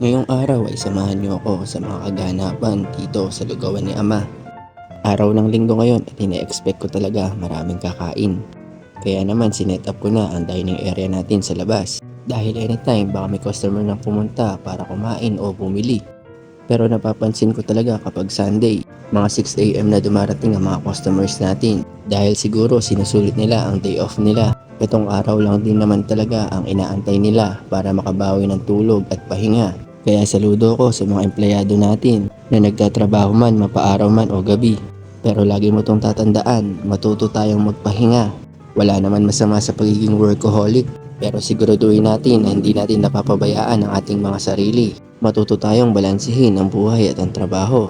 Ngayong araw ay samahan niyo ako sa mga kaganapan dito sa lugawan ni Ama. Araw ng linggo ngayon at ina-expect ko talaga maraming kakain. Kaya naman sinet up ko na ang dining area natin sa labas. Dahil anytime baka may customer na pumunta para kumain o bumili. Pero napapansin ko talaga kapag Sunday, mga 6 AM na dumarating ang mga customers natin. Dahil siguro sinusulit nila ang day off nila. Itong araw lang din naman talaga ang inaantay nila para makabawi ng tulog at pahinga. Kaya saludo ko sa mga empleyado natin na nagtatrabaho man mapaaraw man o gabi. Pero lagi mo tong tatandaan, matuto tayong magpahinga. Wala naman masama sa pagiging workaholic, pero siguraduhin natin na hindi natin napapabayaan ang ating mga sarili. Matuto tayong balansehin ang buhay at ang trabaho.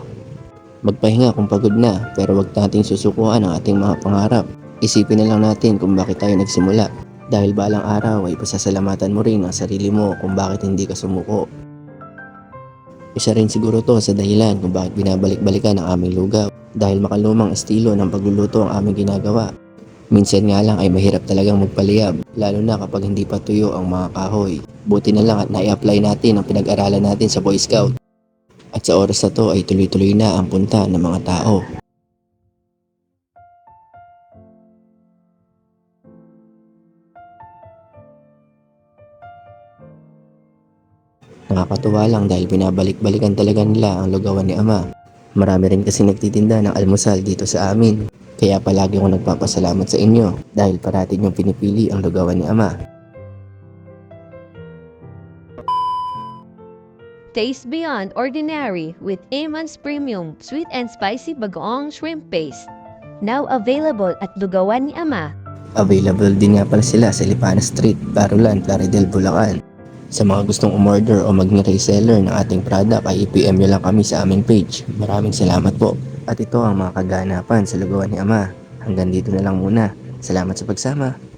Magpahinga kung pagod na, pero wag nating susukuan ang ating mga pangarap. Isipin na lang natin kung bakit tayo nagsimula. Dahil balang araw ay pasasalamatan mo rin ang sarili mo kung bakit hindi ka sumuko. Isa rin siguro to sa dahilan kung bakit binabalik-balikan ang aming lugaw. Dahil makalumang estilo ng pagluluto ang aming ginagawa. Minsan nga lang ay mahirap talagang magpaliyab, lalo na kapag hindi pa tuyo ang mga kahoy. Buti na lang at nai-apply natin ang pinag-aralan natin sa Boy Scout. At sa oras na to ay tuloy-tuloy na ang punta ng mga tao. Nakakatuwa lang dahil binabalik-balikan talaga nila ang lugawan ni Ama. Marami rin kasi nagtitinda ng almusal dito sa amin. Kaya palagi akong nagpapasalamat sa inyo dahil parati niyong pinipili ang lugawan ni Ama. Taste beyond ordinary with Eman's Premium Sweet and Spicy Bagoong Shrimp Paste. Now available at Lugawan ni Ama. Available din nga pala sila sa Lipana Street, Barulan, Plaridel, Bulacan. Sa mga gustong umorder o maging reseller ng ating product ay i-PM nyo lang kami sa aming page. Maraming salamat po. At ito ang mga kaganapan sa lugawan ni Ama. Hanggang dito na lang muna. Salamat sa pagsama.